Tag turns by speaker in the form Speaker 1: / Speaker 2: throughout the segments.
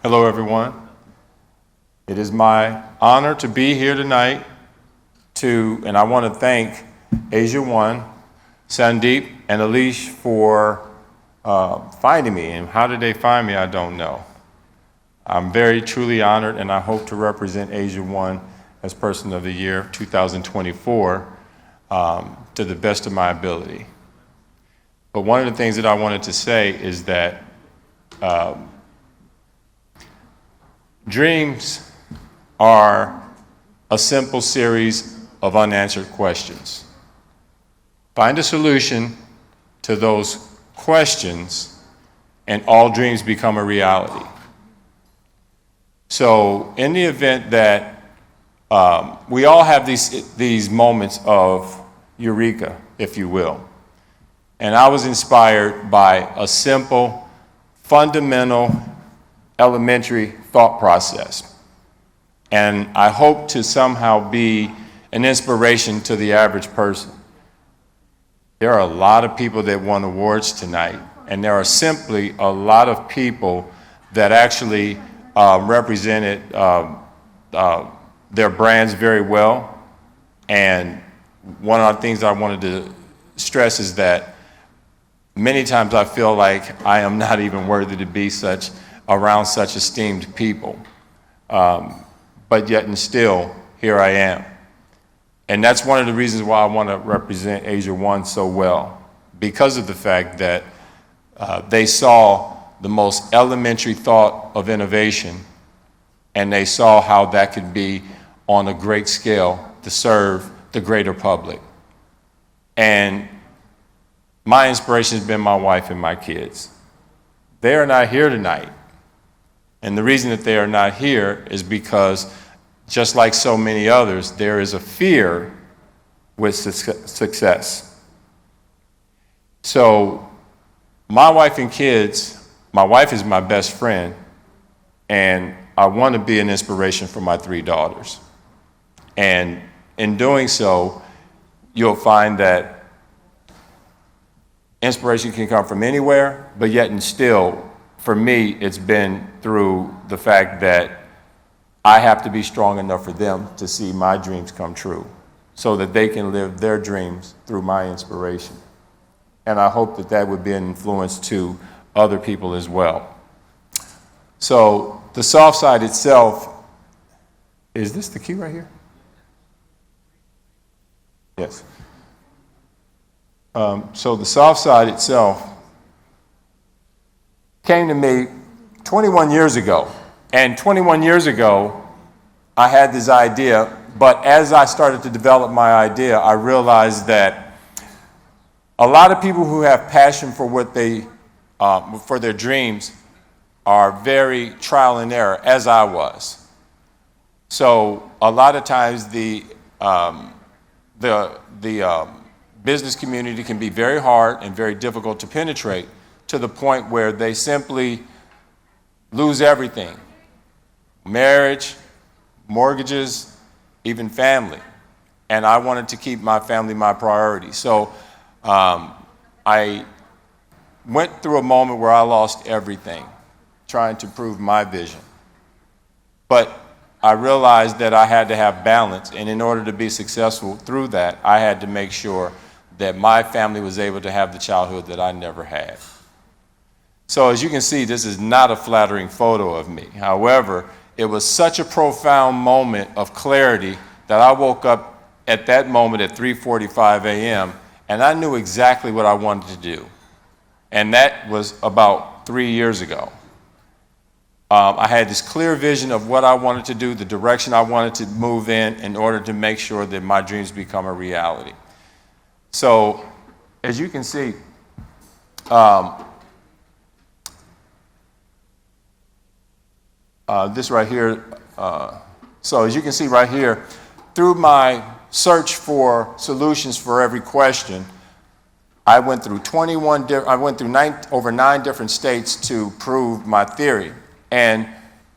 Speaker 1: Hello, everyone. It is my honor to be here tonight and I want to thank AsiaOne, Sandeep, and Alish for finding me. And how did they find me? I don't know. I'm very truly honored, and I hope to represent AsiaOne as Person of the Year 2024 to the best of my ability. But one of the things that I wanted to say is that dreams are a simple series of unanswered questions. Find a solution to those questions, and all dreams become a reality. So in the event that we all have these moments of eureka, if you will, and I was inspired by a simple, fundamental, elementary thought process. And I hope to somehow be an inspiration to the average person. There are a lot of people that won awards tonight, and there are simply a lot of people that actually represented their brands very well. And one of the things I wanted to stress is that many times I feel like I am not even worthy to be around such esteemed people. But yet and still, here I am. And that's one of the reasons why I want to represent AsiaOne so well, because of the fact that they saw the most elementary thought of innovation, and they saw how that could be on a great scale to serve the greater public. And my inspiration has been my wife and my kids. They are not here tonight. And the reason that they are not here is because, just like so many others, there is a fear with success. So my wife and kids, my wife is my best friend, and I want to be an inspiration for my 3 daughters. And in doing so, you'll find that inspiration can come from anywhere, but yet and still, for me, it's been through the fact that I have to be strong enough for them to see my dreams come true so that they can live their dreams through my inspiration. And I hope that that would be an influence to other people as well. So the SoftSide itself, is this the key right here? Yes. So the SoftSide itself came to me 21 years ago. And 21 years ago, I had this idea, but as I started to develop my idea, I realized that a lot of people who have passion for for their dreams are very trial and error, as I was. So a lot of times the business community can be very hard and very difficult to penetrate, to the point where they simply lose everything. Marriage, mortgages, even family. And I wanted to keep my family my priority. So I went through a moment where I lost everything, trying to prove my vision. But I realized that I had to have balance, and in order to be successful through that, I had to make sure that my family was able to have the childhood that I never had. So as you can see, this is not a flattering photo of me. However, it was such a profound moment of clarity that I woke up at that moment at 3:45 a.m. and I knew exactly what I wanted to do. And that was about 3 years ago. I had this clear vision of what I wanted to do, the direction I wanted to move in order to make sure that my dreams become a reality. So as you can see, this right here, so as you can see right here, through my search for solutions for every question, I went through over 9 different states to prove my theory. And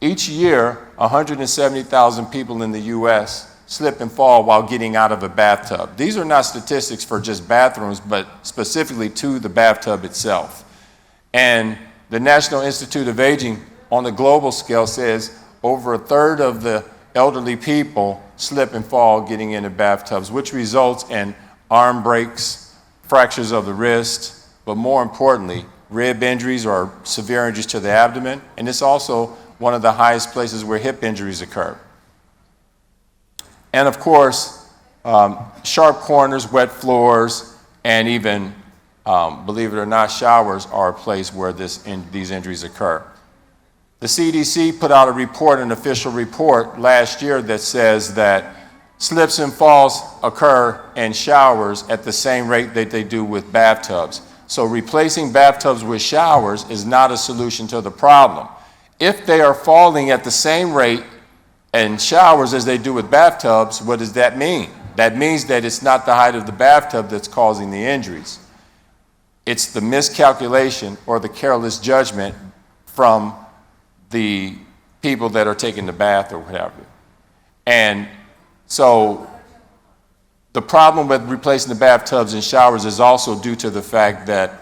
Speaker 1: each year, 170,000 people in the US slip and fall while getting out of a bathtub. These are not statistics for just bathrooms, but specifically to the bathtub itself. And the National Institute of Aging on the global scale says over a third of the elderly people slip and fall getting into bathtubs, which results in arm breaks, fractures of the wrist, but more importantly, rib injuries or severe injuries to the abdomen. And it's also one of the highest places where hip injuries occur. And of course, sharp corners, wet floors, and even, believe it or not, showers are a place where these injuries occur. The CDC put out a report, an official report last year that says that slips and falls occur in showers at the same rate that they do with bathtubs. So replacing bathtubs with showers is not a solution to the problem. If they are falling at the same rate in showers as they do with bathtubs, what does that mean? That means that it's not the height of the bathtub that's causing the injuries. It's the miscalculation or the careless judgment from the people that are taking the bath or whatever. And so the problem with replacing the bathtubs and showers is also due to the fact that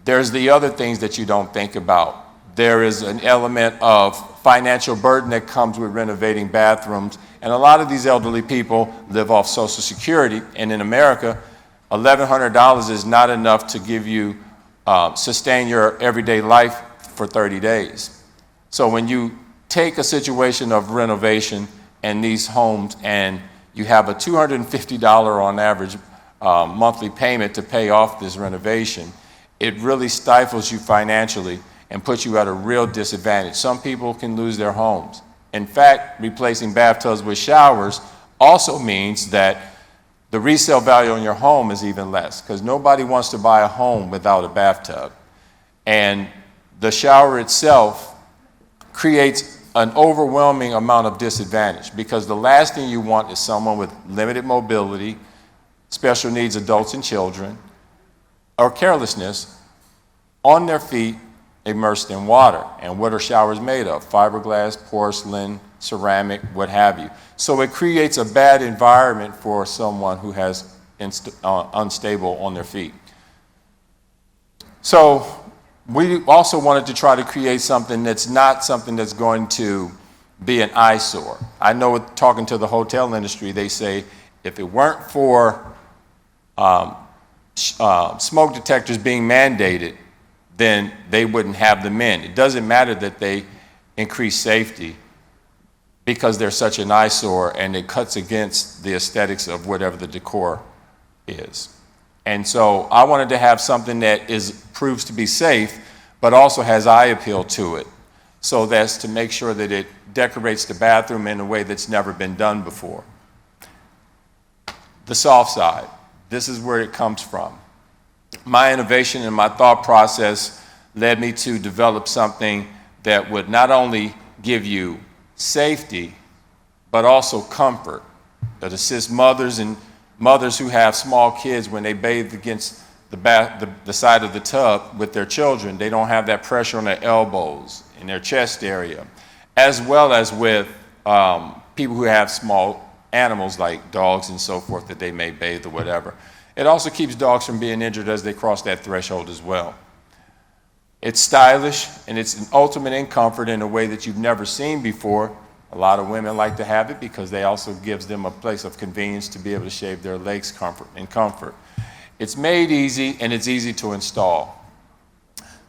Speaker 1: there's the other things that you don't think about. There is an element of financial burden that comes with renovating bathrooms. And a lot of these elderly people live off Social Security. And in America, $1,100 is not enough to give you, sustain your everyday life for 30 days. So when you take a situation of renovation in these homes and you have a $250 on average monthly payment to pay off this renovation, it really stifles you financially and puts you at a real disadvantage. Some people can lose their homes. In fact, replacing bathtubs with showers also means that the resale value on your home is even less, because nobody wants to buy a home without a bathtub. And the shower itself creates an overwhelming amount of disadvantage, because the last thing you want is someone with limited mobility, special needs adults and children, or carelessness on their feet immersed in water. And what are showers made of? Fiberglass, porcelain, ceramic, what have you. So it creates a bad environment for someone who has unstable on their feet. So we also wanted to try to create something that's not something that's going to be an eyesore. I know talking to the hotel industry, they say if it weren't for smoke detectors being mandated, then they wouldn't have them in. It doesn't matter that they increase safety because they're such an eyesore and it cuts against the aesthetics of whatever the decor is. And so I wanted to have something that proves to be safe, but also has eye appeal to it. So that's to make sure that it decorates the bathroom in a way that's never been done before. The SoftSide, this is where it comes from. My innovation and my thought process led me to develop something that would not only give you safety, but also comfort, that assists mothers who have small kids when they bathe against the side of the tub with their children. They don't have that pressure on their elbows, in their chest area, as well as with people who have small animals like dogs and so forth that they may bathe or whatever. It also keeps dogs from being injured as they cross that threshold as well. It's stylish, and it's an ultimate in comfort in a way that you've never seen before. A lot of women like to have it because they also gives them a place of convenience to be able to shave their legs in comfort. It's made easy, and it's easy to install.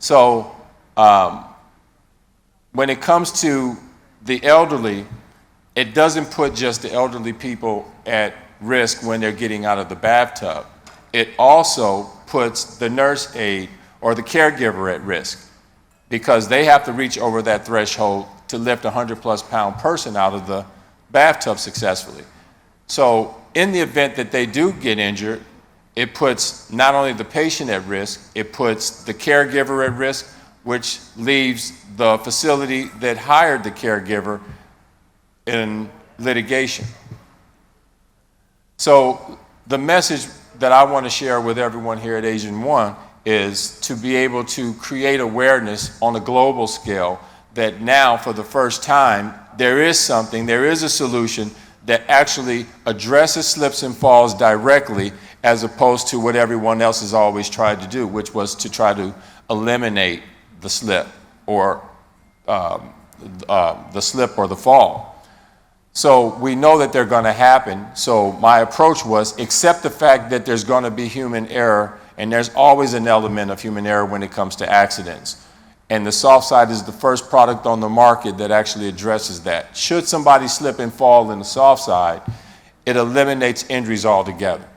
Speaker 1: So when it comes to the elderly, it doesn't put just the elderly people at risk when they're getting out of the bathtub. It also puts the nurse aide or the caregiver at risk, because they have to reach over that threshold to lift a 100+ pound person out of the bathtub successfully. So in the event that they do get injured, it puts not only the patient at risk, it puts the caregiver at risk, which leaves the facility that hired the caregiver in litigation. So the message that I want to share with everyone here at AsiaOne is to be able to create awareness on a global scale that now, for the first time, there is a solution that actually addresses slips and falls directly, as opposed to what everyone else has always tried to do, which was to try to eliminate the slip or the slip or the fall. So we know that they're going to happen. So my approach was accept the fact that there's going to be human error, and there's always an element of human error when it comes to accidents. And the SoftSide is the first product on the market that actually addresses that. Should somebody slip and fall in the SoftSide, it eliminates injuries altogether,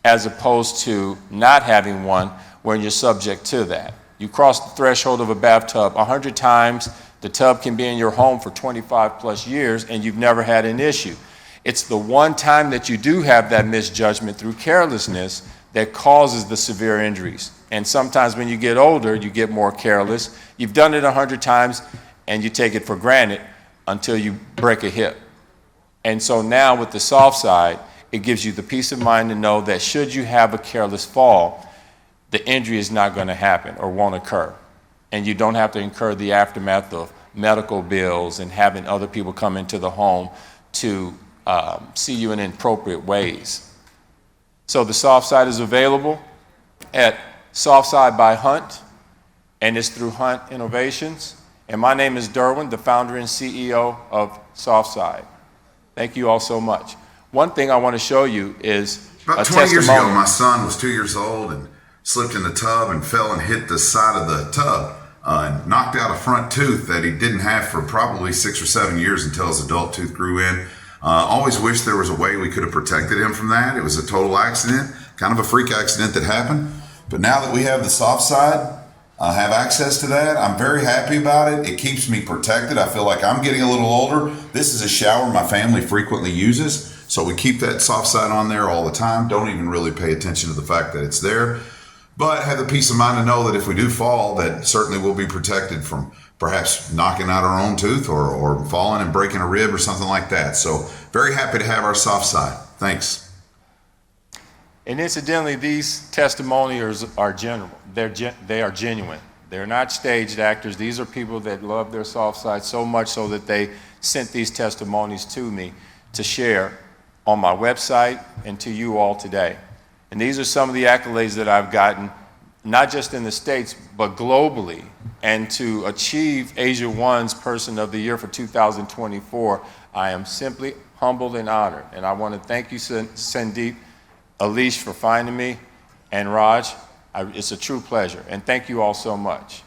Speaker 1: as opposed to not having one when you're subject to that. You cross the threshold of a bathtub 100 times, the tub can be in your home for 25 plus years, and you've never had an issue. It's the one time that you do have that misjudgment through carelessness that causes the severe injuries. And sometimes when you get older, you get more careless. You've done it 100 times, and you take it for granted until you break a hip. And so now with the SoftSide, it gives you the peace of mind to know that should you have a careless fall, the injury is not going to happen or won't occur. And you don't have to incur the aftermath of medical bills and having other people come into the home to see you in inappropriate ways. So the SoftSide is available at SoftSide by Hunt, and it's through Hunt Innovations. And my name is Derwin, the founder and CEO of SoftSide. Thank you all so much. One thing I want to show you is
Speaker 2: about 20 years ago, my son was 2 years old and slipped in the tub and fell and hit the side of the tub and knocked out a front tooth that he didn't have for probably 6 or 7 years until his adult tooth grew in. Always wished there was a way we could have protected him from that. It was a total accident, kind of a freak accident that happened. But now that we have the SoftSide, have access to that, I'm very happy about it. It keeps me protected. I feel like I'm getting a little older. This is a shower my family frequently uses, so we keep that SoftSide on there all the time. Don't even really pay attention to the fact that it's there. But have the peace of mind to know that if we do fall, that certainly we'll be protected from perhaps knocking out our own tooth or falling and breaking a rib or something like that. So very happy to have our SoftSide. Thanks.
Speaker 1: And incidentally, these testimonials are genuine. They are genuine. They're not staged actors. These are people that love their SoftSide so much so that they sent these testimonies to me to share on my website and to you all today. And these are some of the accolades that I've gotten, not just in the States, but globally. And to achieve AsiaOne's Person of the Year for 2024, I am simply humbled and honored. And I want to thank you, Sandeep, Alish, for finding me, and Raj. It's a true pleasure. And thank you all so much.